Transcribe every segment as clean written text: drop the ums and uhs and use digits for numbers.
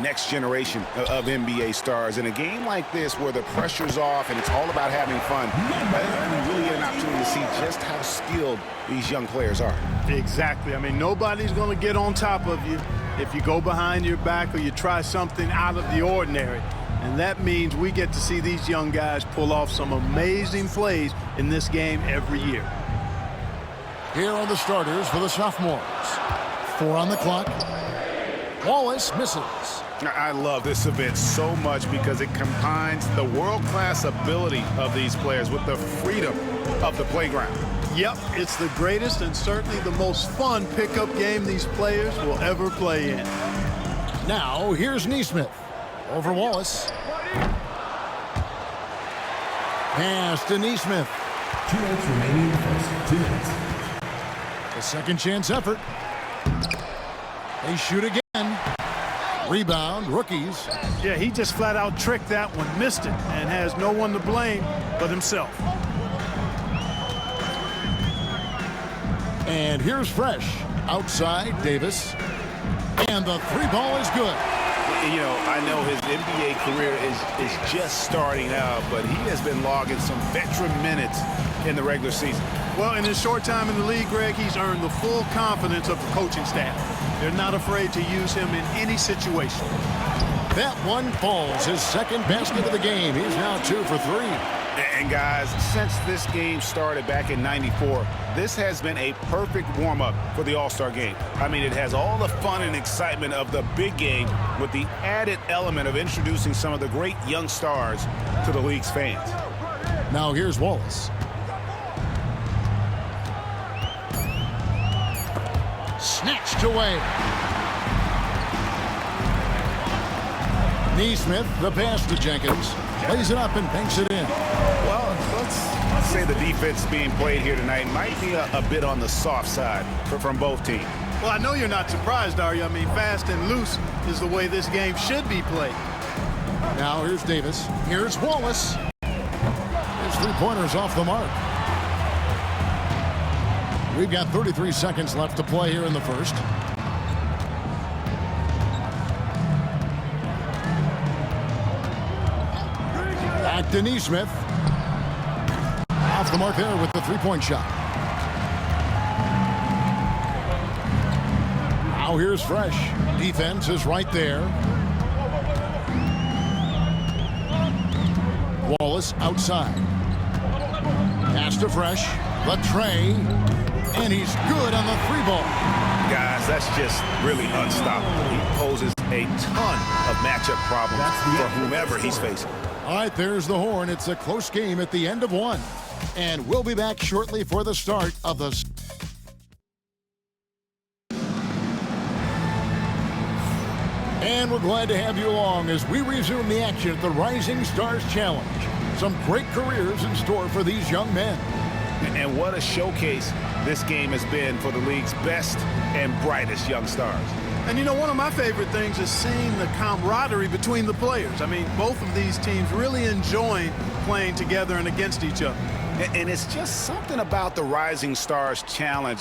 next generation of NBA stars. In a game like this where the pressure's off and it's all about having fun, you really get an opportunity to see just how skilled these young players are. Exactly. I mean, nobody's going to get on top of you if you go behind your back or you try something out of the ordinary. And that means we get to see these young guys pull off some amazing plays in this game every year. Here are the starters for the sophomores. 4 on the clock. Wallace misses. I love this event so much because it combines the world-class ability of these players with the freedom of the playground. Yep, it's the greatest and certainly the most fun pickup game these players will ever play in. Now, here's Neesmith. Over Wallace. Pass to Neesmith. 2 minutes remaining in the first. 2 minutes. A second chance effort. They shoot again. Rebound, rookies. Yeah, he just flat out tricked that one, missed it, and has no one to blame but himself. And here's Fresh. Outside, Davis. And the 3-ball is good. You know, I know his NBA career is just starting out, but he has been logging some veteran minutes in the regular season. Well, in his short time in the league, Greg, he's earned the full confidence of the coaching staff. They're not afraid to use him in any situation. That one falls. His second basket of the game. He's now 2 for 3. And guys, since this game started back in '94, this has been a perfect warm-up for the All-Star game. I mean, it has all the fun and excitement of the big game with the added element of introducing some of the great young stars to the league's fans. Now here's Wallace. Snatched away. Neesmith, the pass to Jenkins. Lays it up and banks it in. Well, let's say the defense being played here tonight might be a bit on the soft side from both teams. Well, I know you're not surprised, are you? I mean, fast and loose is the way this game should be played. Now here's Davis. Here's Wallace. His 3-pointers off the mark. We've got 33 seconds left to play here in the first. Back to Neesmith. Off the mark there with the 3-point shot. Now here's Fresh. Defense is right there. Wallace outside. Pass to Fresh. The tray. And he's good on the 3-ball. Guys, that's just really unstoppable. He poses a ton of matchup problems for whomever he's facing. All right, there's the horn. It's a close game at the end of 1. And we'll be back shortly for the start of the... And we're glad to have you along as we resume the action at the Rising Stars Challenge. Some great careers in store for these young men. And what a showcase this game has been for the league's best and brightest young stars. And you know, one of my favorite things is seeing the camaraderie between the players. I mean, both of these teams really enjoying playing together and against each other. And it's just something about the Rising Stars Challenge.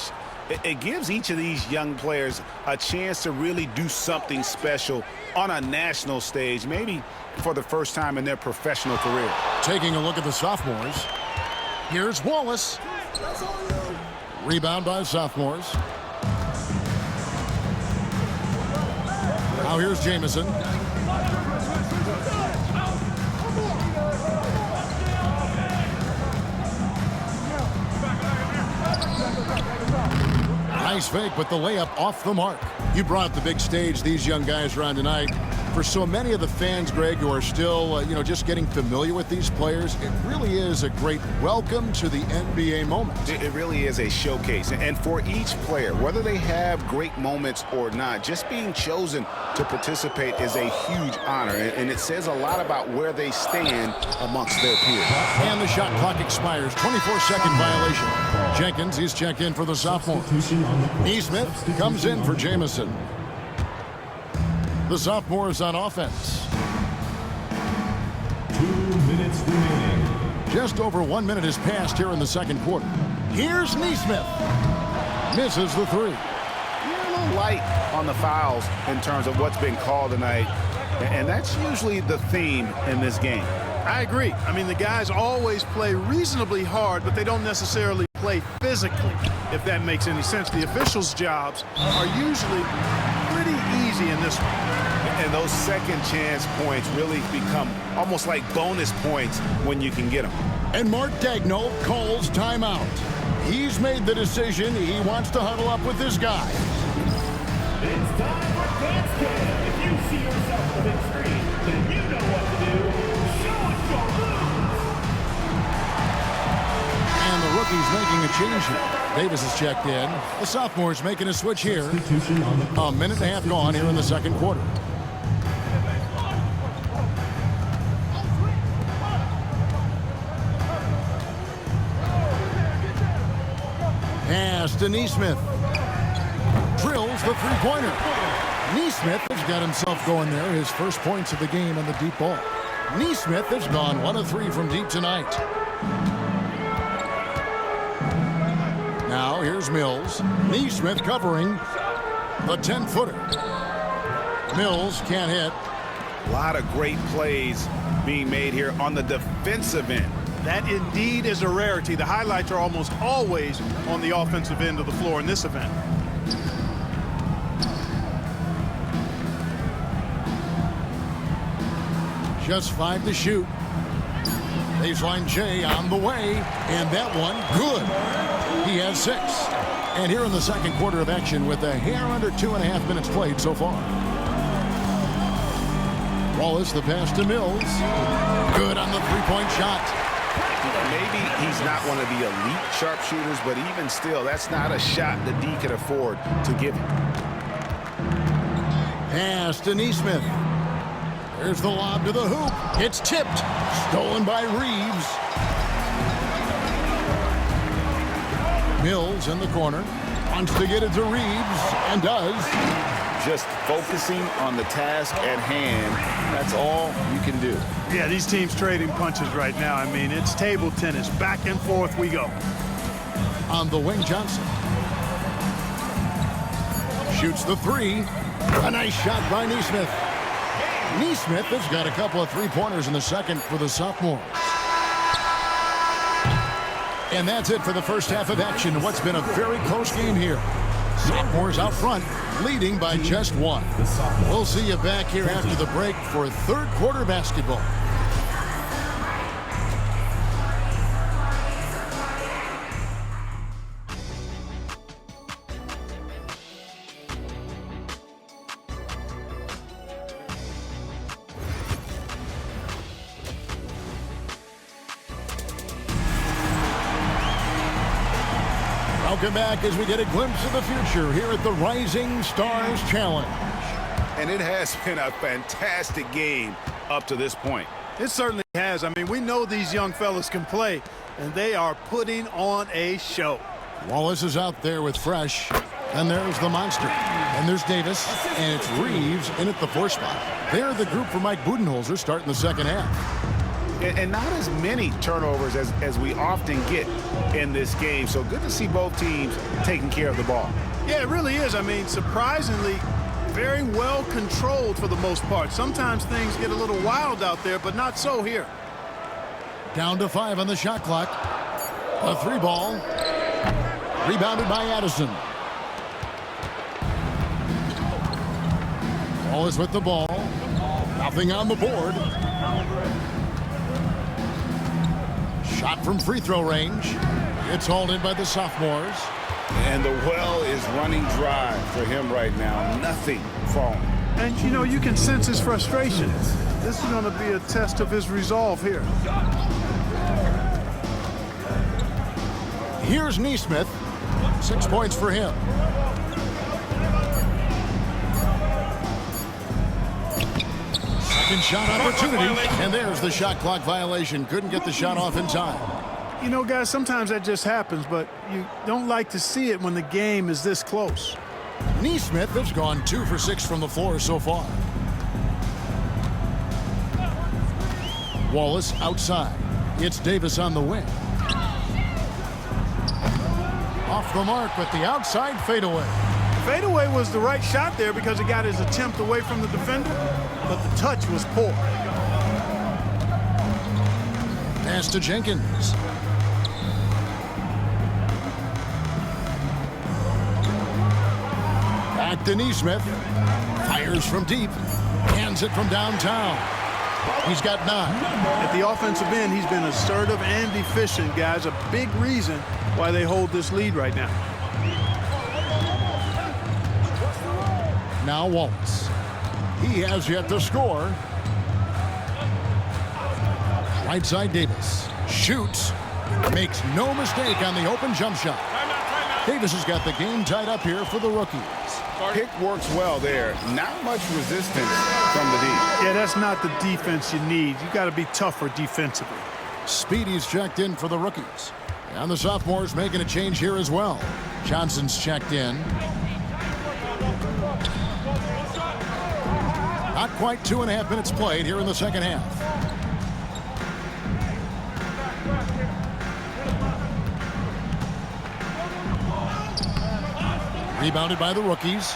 It gives each of these young players a chance to really do something special on a national stage, maybe for the first time in their professional career. Taking a look at the sophomores. Here's Wallace. Rebound by sophomores. Now here's Jamison. Nice fake, but the layup off the mark. You brought the big stage these young guys around tonight. For so many of the fans, Greg, who are still, just getting familiar with these players, it really is a great welcome to the NBA moment. It really is a showcase. And for each player, whether they have great moments or not, just being chosen to participate is a huge honor. And it says a lot about where they stand amongst their peers. And the shot clock expires. 24-second violation. Jenkins, he's checked in for the sophomore. Neesmith comes in for Jamison. The sophomores on offense. 2 minutes remaining. Just over 1 minute has passed here in the second quarter. Here's Neesmith. Misses the 3. light on the fouls in terms of what's been called tonight, and that's usually the theme in this game. I agree. I mean, the guys always play reasonably hard, but they don't necessarily play physically, if that makes any sense. The officials' jobs are usually pretty easy in this one. And those second chance points really become almost like bonus points when you can get them. And Mark Daigneault calls timeout. He's made the decision. He wants to huddle up with his guys. It's time for dance cam. If you see yourself on the big screen, then you know what to do. Show us your moves. And the rookie's making a change here. Davis has checked in. The sophomores making a switch here. Substitution on the A minute and a half gone here in the second quarter. Pass to Neesmith. Drills the three-pointer. Neesmith has got himself going there. His first points of the game on the deep ball. Neesmith has gone 1 of 3 from deep tonight. Now here's Mills. Neesmith covering the 10-footer. Mills can't hit. A lot of great plays being made here on the defensive end. That indeed is a rarity. The highlights are almost always on the offensive end of the floor in this event. Just 5 to shoot. Baseline J on the way, and that one good. He has 6. And here in the second quarter of action with a hair under 2.5 minutes played so far. Wallace, the pass to Mills. Good on the three-point shot. Maybe he's not one of the elite sharpshooters, but even still, that's not a shot that D can afford to give him. Pass to Neesmith. There's the lob to the hoop. It's tipped. Stolen by Reeves. Mills in the corner. Wants to get it to Reeves, and does. Just focusing on the task at hand, that's all you can do. Yeah, these teams trading punches right now. I mean, it's table tennis. Back and forth we go. On the wing, Johnson. Shoots the 3. A nice shot by Neesmith. Neesmith has got a couple of three-pointers in the second for the sophomores. And that's it for the first half of action. What's been a very close game here. Sophomores out front, leading by just 1. We'll see you back here after the break for third quarter basketball. Welcome back as we get a glimpse of the future here at the Rising Stars Challenge. And it has been a fantastic game up to this point. It certainly has. I mean, we know these young fellas can play, and they are putting on a show. Wallace is out there with Fresh, and there's the monster. And there's Davis, and it's Reeves in at the 4 spot. They're the group for Mike Budenholzer starting the second half. And not as many turnovers as we often get in this game. So good to see both teams taking care of the ball. Yeah, it really is. I mean, surprisingly, very well controlled for the most part. Sometimes things get a little wild out there, but not so here. Down to 5 on the shot clock. A 3 ball. Rebounded by Addison. Wallace with the ball. Nothing on the board. Shot from free throw range. It's hauled in by the sophomores. And the well is running dry for him right now. Nothing falling. And, you know, you can sense his frustration. This is going to be a test of his resolve here. Here's Neesmith. 6 points for him. Second shot opportunity. And there's the shot clock violation. Couldn't get the shot off in time. You know, guys, sometimes that just happens, but you don't like to see it when the game is this close. Neesmith has gone 2 for 6 from the floor so far. Wallace outside. It's Davis on the wing. Off the mark with the outside fadeaway. Fadeaway was the right shot there because it got his attempt away from the defender, but the touch was poor. Pass to Jenkins. Back to Neesmith. Fires from deep. Hands it from downtown. He's got 9. At the offensive end, he's been assertive and efficient, guys. A big reason why they hold this lead right now. Now Wallace. He has yet to score. Right side Davis. Shoots. Makes no mistake on the open jump shot. Davis has got the game tied up here for the rookies. Pick works well there. Not much resistance from the D. Yeah, that's not the defense you need. You got to be tougher defensively. Speedy's checked in for the rookies. And the sophomores making a change here as well. Johnson's checked in. Not quite 2.5 minutes played here in the second half. Rebounded by the rookies.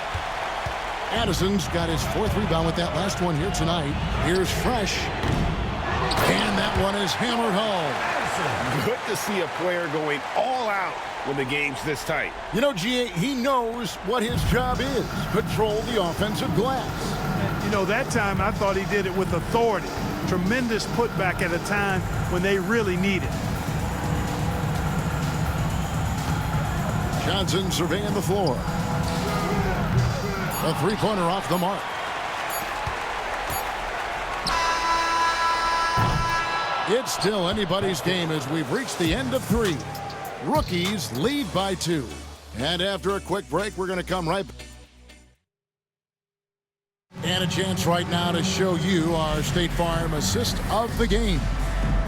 Addison's got his 4th rebound with that last one here tonight. Here's Fresh. And that one is hammered home. Good to see a player going all out when the game's this tight. You know, G.A., he knows what his job is. Control the offensive glass. You know, that time I thought he did it with authority. Tremendous putback at a time when they really need it. Johnson surveying the floor. A 3-pointer off the mark. It's still anybody's game as we've reached the end of 3. Rookies lead by 2. And after a quick break, we're going to come right back. And a chance right now to show you our State Farm assist of the game.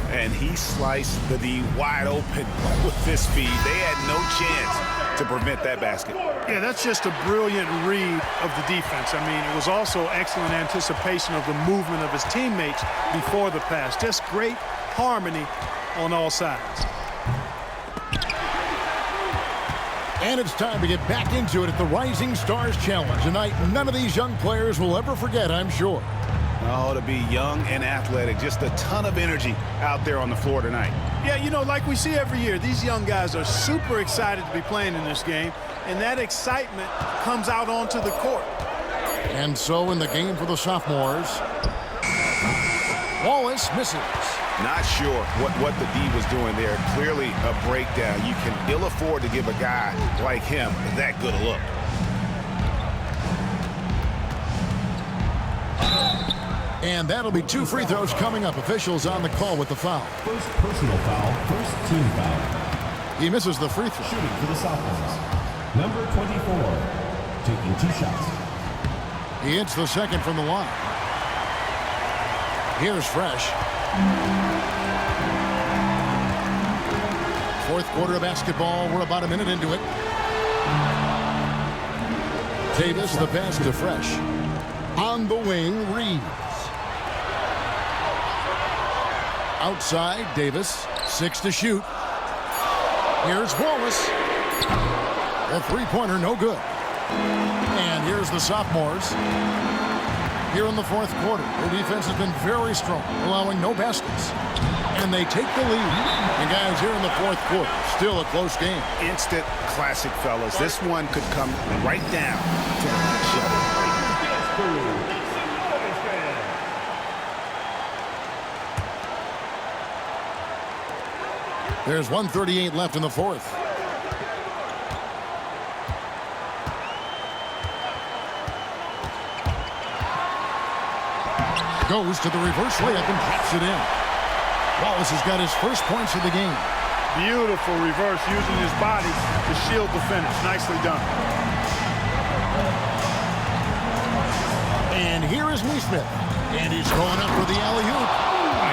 And he sliced the D wide open with this speed. They had no chance to prevent that basket. Yeah, that's just a brilliant read of the defense. I mean, it was also excellent anticipation of the movement of his teammates before the pass. Just great harmony on all sides. And it's time to get back into it at the Rising Stars Challenge. Tonight, none of these young players will ever forget, I'm sure. Oh, to be young and athletic. Just a ton of energy out there on the floor tonight. Yeah, you know, like we see every year, these young guys are super excited to be playing in this game, and that excitement comes out onto the court. And so in the game for the sophomores, Wallace misses. Not sure what the D was doing there. Clearly a breakdown. You can ill afford to give a guy like him that good a look. And that'll be 2 free throws coming up. Officials on the call with the foul. First personal foul, first team foul. He misses the free throw. Shooting for the sophomores. Number 24, taking 2 shots. He hits the second from the line. Here's Fresh. 4th quarter of basketball. We're about a minute into it. Davis, the pass to Fresh. On the wing, Reeves. Outside, Davis. 6 to shoot. Here's Wallace. The 3-pointer, no good. And here's the sophomores. Here in the 4th quarter, their defense has been very strong, allowing no baskets. And they take the lead. And guys, here in the 4th quarter, still a close game. Instant classic, fellas. This one could come right down to the last shot. There's 1:38 left in the 4th. Goes to the reverse layup and drops it in. Wallace has got his first points of the game. Beautiful reverse using his body to shield the finish. Nicely done. And here is Neesmith. And he's going up for the alley-oop.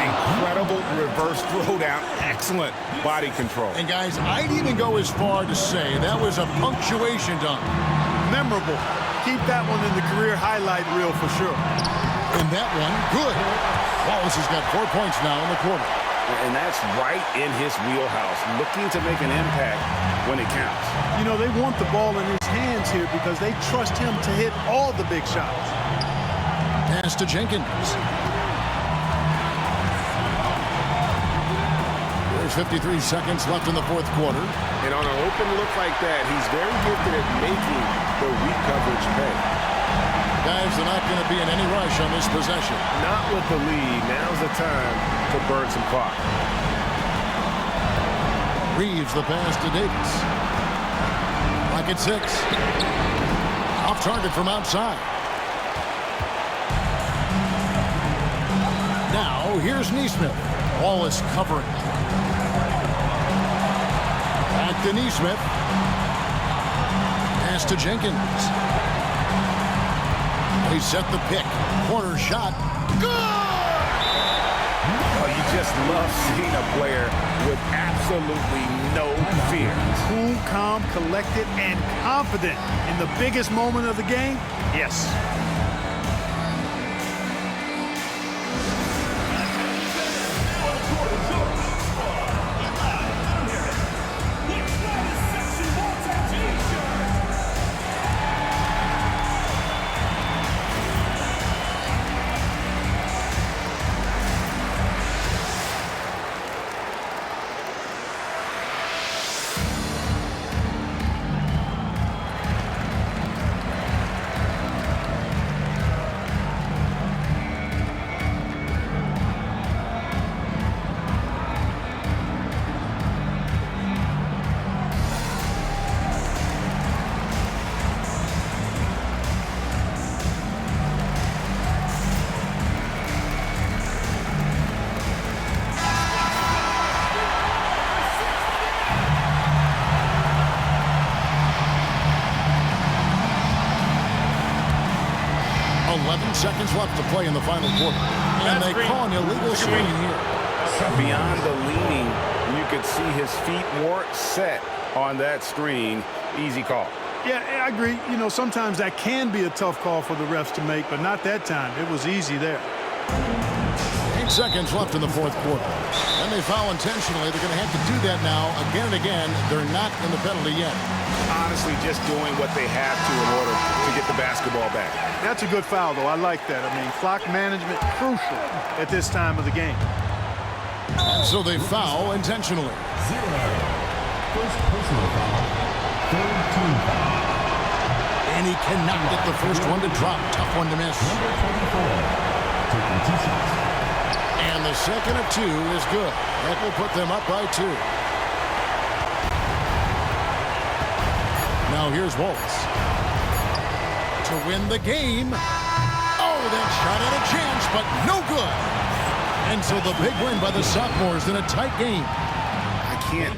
Incredible reverse throwdown. Excellent body control. And guys, I'd even go as far to say that was a punctuation dunk. Memorable. Keep that one in the career highlight reel for sure. And that one, good. Wallace has got 4 points now in the quarter. And that's right in his wheelhouse, looking to make an impact when it counts. You know, they want the ball in his hands here because they trust him to hit all the big shots. Pass to Jenkins. There's 53 seconds left in the fourth quarter. And on an open look like that, he's very gifted at making the weak coverage pay. Guys are not going to be in any rush on this possession. Not with the lead. Now's the time to burn some clock. Reeves the pass to Davis. Clock at 6. Off target from outside. Now here's Neesmith. Ball is covering. Back to Neesmith. Pass to Jenkins. They set the pick. Corner shot. Good! Oh, you just love seeing a player with absolutely no fear. Cool, calm, collected, and confident in the biggest moment of the game. Yes. Seconds left to play in the final quarter. And they call an illegal screen here. Beyond the leaning, you could see his feet more set on that screen. Easy call. Yeah, I agree. You know, sometimes that can be a tough call for the refs to make, but not that time. It was easy there. 8 seconds left in the fourth quarter. And they foul intentionally. They're going to have to do that now again and again. They're not in the penalty yet. Honestly, just doing what they have to in order to get the basketball back. That's a good foul, though. I like that. I mean, clock management crucial at this time of the game. And so they foul intentionally. 0. First personal foul. Third team foul. And he cannot get the first one to drop. Tough one to miss. Number 24. Taking 2 shots. And the second of 2 is good. That will put them up by 2. Now here's Waltz. To win the game. Oh, that shot had a chance, but no good. And so the big win by the Sophomores in a tight game. I can't